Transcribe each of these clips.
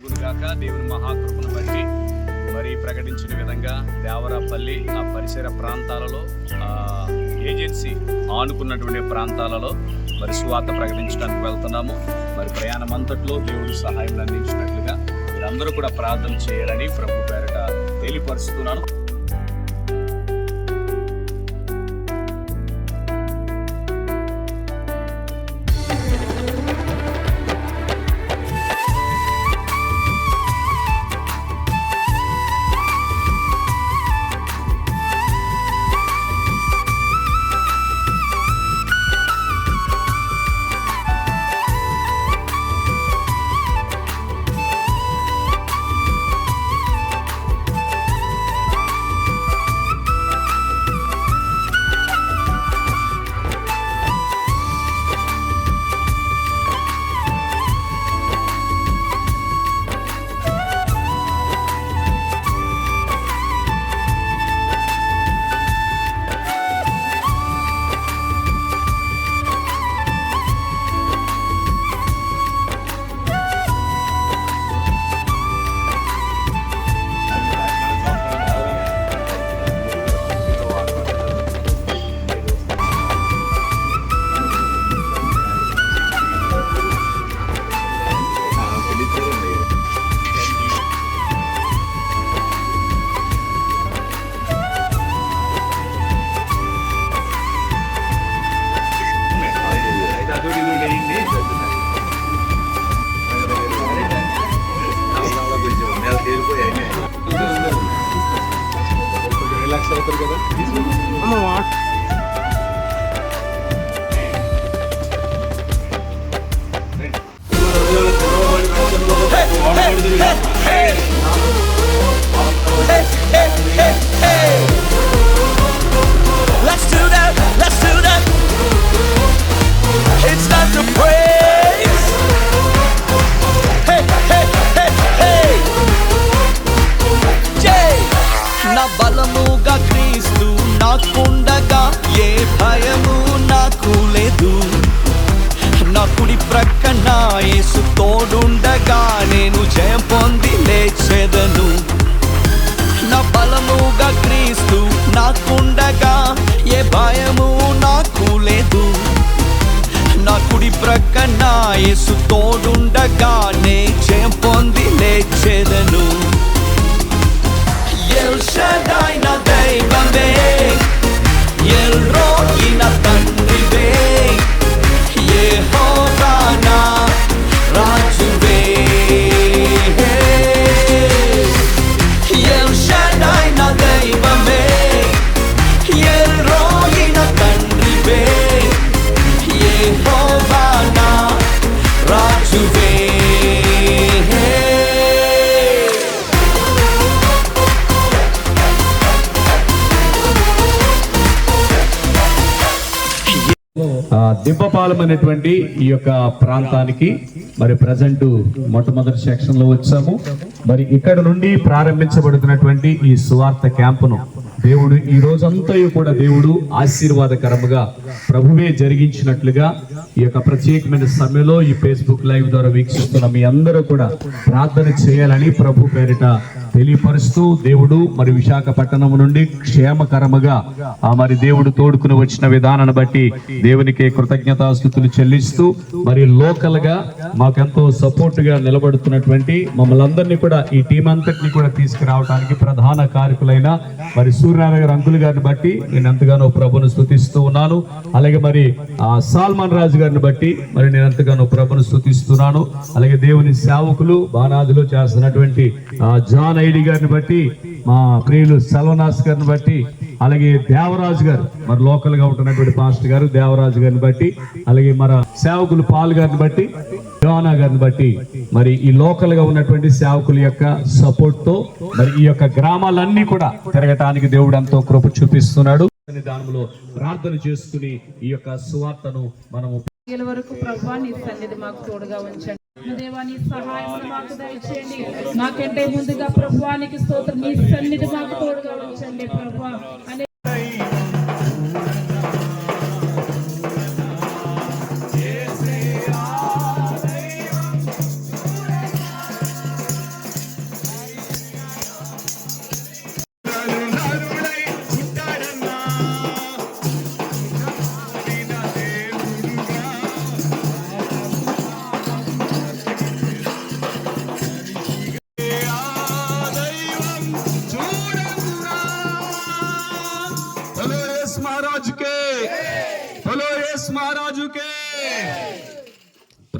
గాక దేవుని మహాకృపను బట్టి మరి ప్రకటించిన విధంగా దేవరాపల్లి ఆ పరిసర ప్రాంతాలలో ఏజెన్సీ ఆనుకున్నటువంటి ప్రాంతాలలో మరి సువార్త ప్రకటించడానికి వెళ్తున్నాము. మరి ప్రయాణం అంతట్లో దేవుడు సహాయం అందించినట్లుగా మీరందరూ కూడా ప్రార్థన చేయాలని ప్రభు పేరట తెలియపరుస్తున్నాను. రిలాక్స్ అవుతారు కదా. Let's do that, let's do that. It's time to praise. Hey, hey, hey, hey. Jay. నా బలముగా క్రీస్తు నాకుండగా ఏ భయము నాకు లేదు. నా కుడి ప్రక్కన యేసు తోడుండగా నేను జయం పొంది లేచెదను. నా బలముగా క్రీస్తు నాకుండగా ఏ భయము నాకు లేదు. నా కుడి ప్రక్కన యేసు తోడుండగా నే జయం పొంది లేచెదను. ఎల్ షడాయ్ నా దైవమే, ఎల్ రోయి నా తండ్రివే, యెహోవా నా రాజువే. ఎల్ షడాయ్ నా దైవమే, ఎల్ రోయి నా తండ్రివే, యెహోవా నా రాజువే. దిబ్బపాలెం అనేటువంటి ఈ యొక్క ప్రాంతానికి మరి ప్రజెంట్ మొట్టమొదటి సెక్షన్ లో వచ్చాము. మరి ఇక్కడ నుండి ప్రారంభించబడుతున్నటువంటి ఈ సువార్త క్యాంపును దేవుడు ఈ రోజంతా కూడా దేవుడు ఆశీర్వాదకరముగా ప్రభువే జరిగించినట్లుగా ఈ యొక్క ప్రత్యేకమైన సమయంలో ఈ ఫేస్బుక్ లైవ్ ద్వారా వీక్షిస్తున్న మీ అందరూ కూడా ప్రార్థన చేయాలని ప్రభు పేరిట తెలియపరుస్తూ దేవుడు మరి విశాఖపట్నం నుండి క్షేమకరముగా మరి దేవుడు తోడుకుని వచ్చిన విధానాన్ని బట్టి దేవునికి కృతజ్ఞతాస్తుతులు చెల్లిస్తూ మరి లోకల్ గా మాకెంతో సపోర్ట్ గా నిలబడుతున్నటువంటి మమ్మల్ని అందరినీ కూడా ఈ టీం అంతటిని కూడా తీసుకురావడానికి ప్రధాన కారకులైన మరి సూర్యనారాయణ గారు అంకుల్ గారిని బట్టి నేను ఎంతగానో ప్రభును స్తుతిస్తూ ఉన్నాను. అలాగే మరి సాల్మాన్ రాజు గారిని బట్టి మరి నేను ఎంతగానో ప్రభును స్తుతిస్తున్నాను. అలాగే దేవుని సేవకులు బానాదిలో చేస్తున్నటువంటి జాన్ ఐడి గారిని బట్టి, మా ప్రియులు సెల్వనాస్ గారిని బట్టి, అలాగే దేవరాజు గారు మరి లోకల్ గా ఉంటున్నటువంటి పాస్టర్ గారు దేవరాజు గారిని బట్టి, అలాగే మన సేవకులు పాల్ గారిని బట్టి, యోనా గారిని బట్టి మరి ఈ లోకల్ గా ఉన్నటువంటి సేవకుల యొక్క సపోర్ట్ తో మరి ఈ యొక్క గ్రామాలన్నీ కూడా తిరగటానికి దేవుడు ఎంతో కృప చూపిస్తున్నాడు. దానిలో ప్రార్థన చేసుకుని ఈ యొక్క సువార్తను మనము వరకు ప్రభువా నీ సన్నిధి మాకు తోడుగా ఉంచండి. దేవా నీ సహాయం మాకు దయచేయండి. నాకంటే ముందుగా ప్రభువానికి స్తోత్రం. నీ సన్నిధి మాకు తోడుగా ఉంచండి ప్రభువా.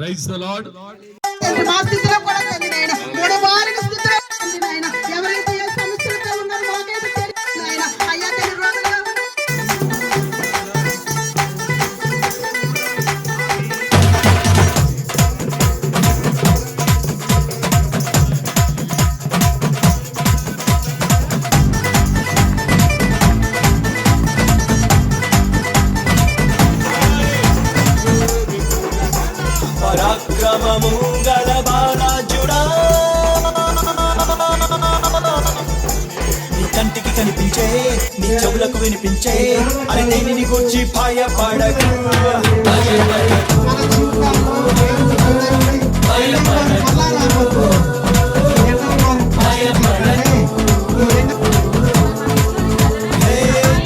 Praise the Lord. మా స్థితిలో కూడా తండ్రి నాయన మూడు వారికి స్థితిలో తండ్రి నాయన ఎవరైతే ఏ సమస్యలతో ఉన్నారో మాకైతే తెలియదు నాయన అయ్యా తెలియ రోజులుగా పరాక్రమము గల బాలాజుడా, నీ కంటికి కనిపించే, నీ చెవులకు వినిపించే, అరే దేనిని గురించి భయపడకు.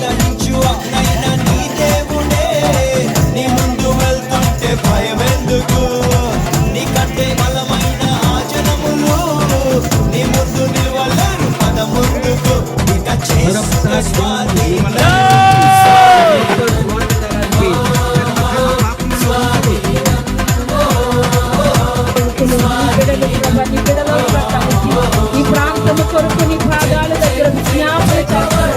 ధరించు అన్నైన నీ దేవుడే, నీ ముందు వెళ్తుంటే భయమెందుకు. నీ కంటే బలమైన ఆ జనములు నీ ముందు నిలవలేరు, పద ముందుకు. ఇక చేసిన స్వాధీనం ఈ ప్రాంతము కొరకు నీ పాదాల దగ్గర జ్ఞాపన చేస్తారు.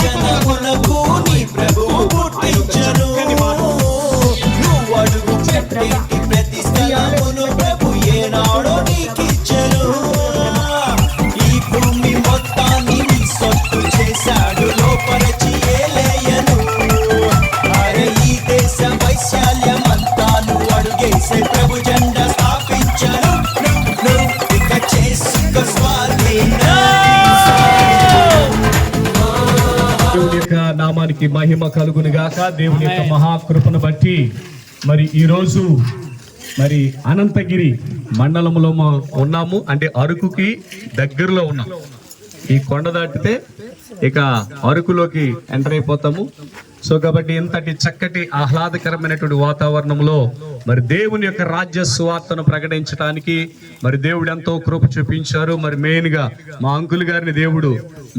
జనములకు నీ ప్రభువు పుట్టించను. నువ్వు అడుగు పెట్టి ప్రతి స్థలమును ప్రభు ఏనాడో నీకిచ్చను. ఈ భూమి మొత్తాన్ని నీ సొత్తు చేశాడు, లోపరచి ఏలేయను. అరే ఈ దేశ వైశాల్యమంతా నువ్వు అడుగేసే ప్రభు జెండా స్థాపించను. ఇక చేసుకో స్వాధీనం. దేవుని యొక్క నామానికి మహిమ కలుగును గాక. దేవుని యొక్క మహాకృపను బట్టి మరి ఈరోజు మరి అనంతగిరి మండలంలో ఉన్నాము, అంటే అరకుకి దగ్గరలో ఉన్నాం. ఈ కొండ దాటితే ఇక అరకులోకి ఎంటర్ అయిపోతాము. సో కాబట్టి ఇంతటి చక్కటి ఆహ్లాదకరమైనటువంటి వాతావరణంలో మరి దేవుని యొక్క రాజ్య సువార్తను ప్రకటించడానికి మరి దేవుడు ఎంతో కృప చూపించారు. మరి మెయిన్ గా మా అంకుల్ గారిని దేవుడు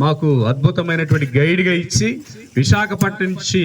మాకు అద్భుతమైనటువంటి గైడ్ గా ఇచ్చి విశాఖపట్నం నుంచి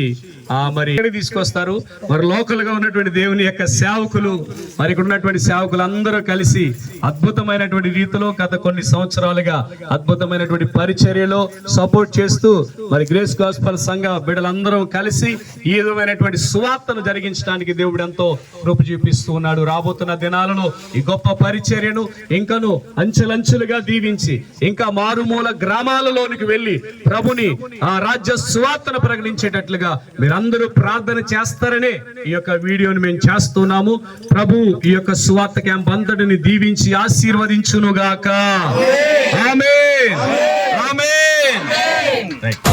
మరి ఇక్కడికి తీసుకొస్తారు. మరి లోకల్ గా ఉన్నటువంటి దేవుని యొక్క సేవకులు, మరి ఇక్కడ ఉన్నటువంటి సేవకులు అందరూ కలిసి అద్భుతమైనటువంటి రీతిలో గత కొన్ని సంవత్సరాలుగా అద్భుతమైనటువంటి పరిచర్యలో సపోర్ట్ చేస్తూ మరి గ్రేస్ గాస్పల్ సంఘ బిడ్డలందరూ కలిసి ఈ విధమైనటువంటి సువార్తను జరిగించడానికి దేవుడు ఎంతో కృప చూపిస్తూ ఉన్నాడు. రాబోతున్న దినాలలో ఈ గొప్ప పరిచర్యను ఇంకను అంచెలంచెలుగా దీవించి ఇంకా మారుమూల గ్రామాలలోనికి వెళ్ళి ప్రభుని ఆ రాజ్య సువార్తను ప్రకటించేటట్లుగా మీరందరూ ప్రార్థన చేస్తారనే ఈ యొక్క వీడియోని మేము చేస్తున్నాము. ప్రభు ఈ యొక్క సువార్త క్యాంప్ అంతటిని దీవించి ఆశీర్వదించునుగాక. ఆమేన్, ఆమేన్. రైట్.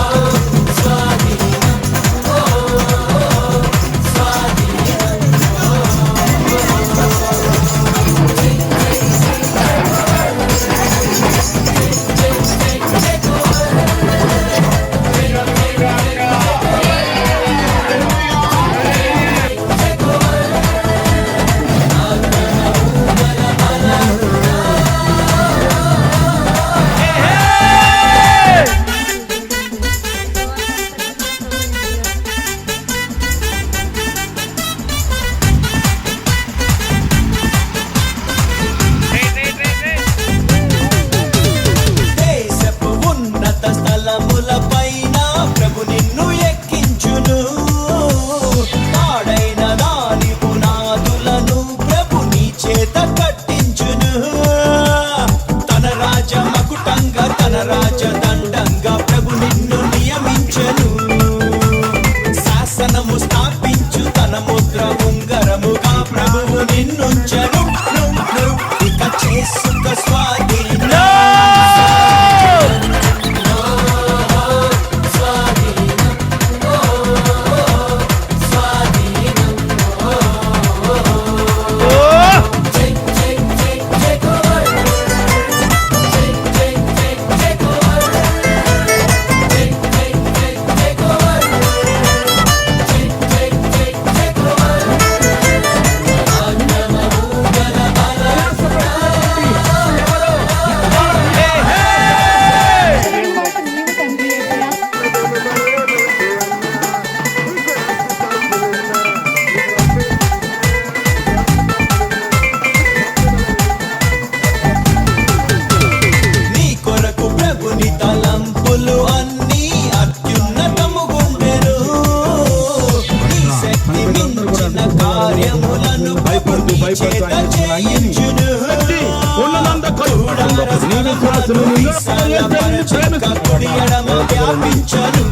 కుడి ఎడమ వ్యాపించను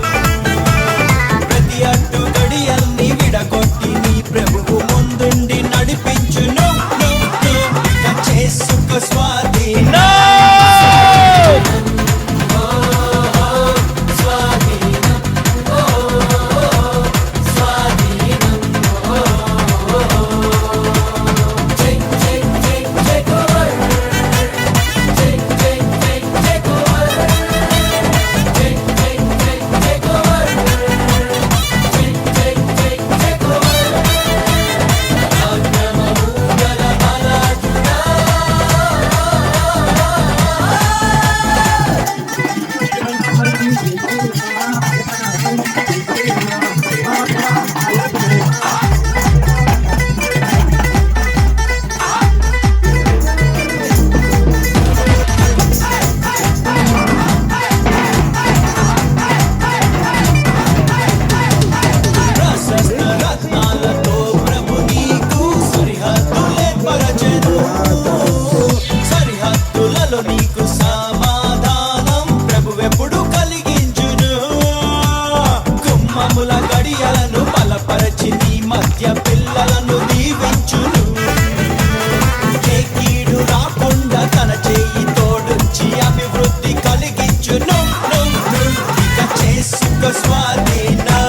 ప్రతి అడ్డు గడియల్ని విడగొట్టి నీ ప్రభువు ముందుండి నడిపించును ఇక చేసుకో స్వాధీనం నీకు సమాధానం ప్రభువెప్పుడు కలిగించును గుమ్మముల గడియలను బలపరచి నీ మధ్య పిల్లలను దీవించును ఏ కీడు రాకుండా తన చేయి తోడుంచి అభివృద్ధి కలిగించును ఇక చేసుకో స్వాధీనం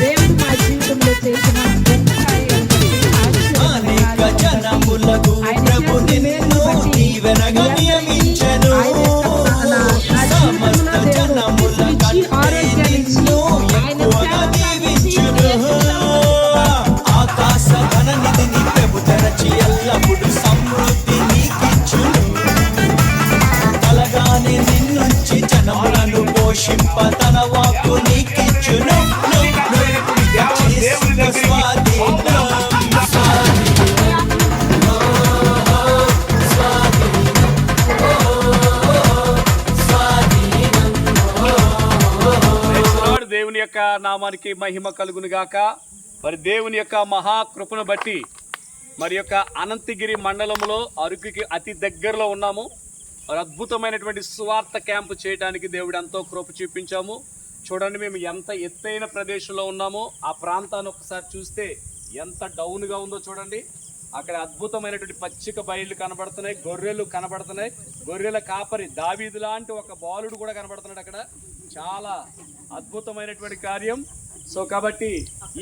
దేవుడు మా జీవితంలో చేసిన అనేక జనములకు ప్రభు నిన్ను దీవెనగా నియమించెను సమస్త జనముల కంటే నిన్ను ఎక్కువగా దీవించును ఆకాశ ధననిధిని ప్రభు తెరచి ఎల్లప్పుడు సమృద్ధి నీకిచ్చును కలగానే నిన్నుంచి జనములను పోషింప తన వాక్కు నీకిచ్చును దేవుని యొక్క నామానికి మహిమ కలుగును గాక. మరి దేవుని యొక్క మహాకృపను బట్టి మరి యొక్క అనంతగిరి మండలంలో అరకుకి అతి దగ్గరలో ఉన్నాము. మరి అద్భుతమైనటువంటి సువార్త క్యాంపు చేయడానికి దేవుడు ఎంతో కృప చూపించాము. చూడండి, మేము ఎంత ఎత్తైన ప్రదేశంలో ఉన్నామో ఆ ప్రాంతాన్ని ఒకసారి చూస్తే ఎంత డౌన్గా ఉందో చూడండి. అక్కడ అద్భుతమైనటువంటి పచ్చిక బయళ్ళు కనబడుతున్నాయి, గొర్రెలు కనబడుతున్నాయి, గొర్రెల కాపరి దావీదు లాంటి ఒక బాలుడు కూడా కనబడుతున్నాడు అక్కడ. చాలా అద్భుతమైనటువంటి కార్యం. సో కాబట్టి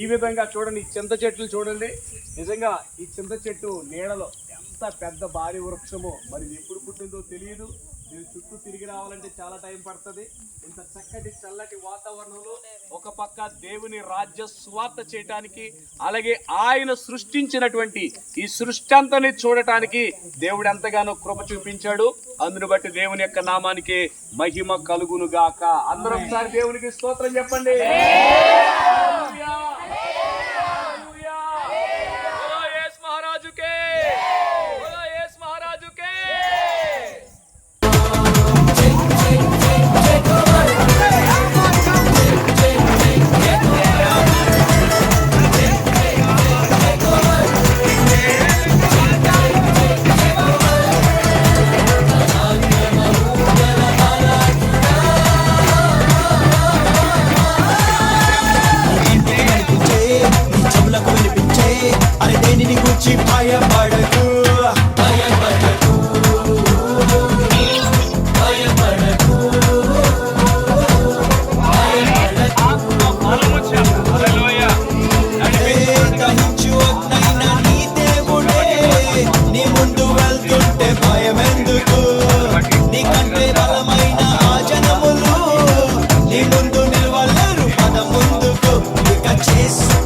ఈ విధంగా చూడండి, ఈ చింత చెట్లు చూడండి. నిజంగా ఈ చింత చెట్టు నీడలో ఎంత పెద్ద భారీ వృక్షమో, మరి ఎప్పుడు పుట్టిందో తెలియదు. దీని చుట్టూ తిరిగి రావాలంటే చాలా టైం పడుతుంది. ఇంత చక్కటి చల్లటి వాతావరణంలో ఒక పక్క దేవుని రాజ్య సువార్త చేయటానికి, అలాగే ఆయన సృష్టించినటువంటి ఈ సృష్టి అంతని చూడటానికి దేవుడు ఎంతగానో కృప చూపించాడు. అందును బట్టి దేవుని యొక్క నామానికి మహిమ కలుగును గాక. అందరూ ఒకసారి దేవునికి స్తోత్రం చెప్పండి.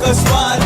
ఒక స్వార్థ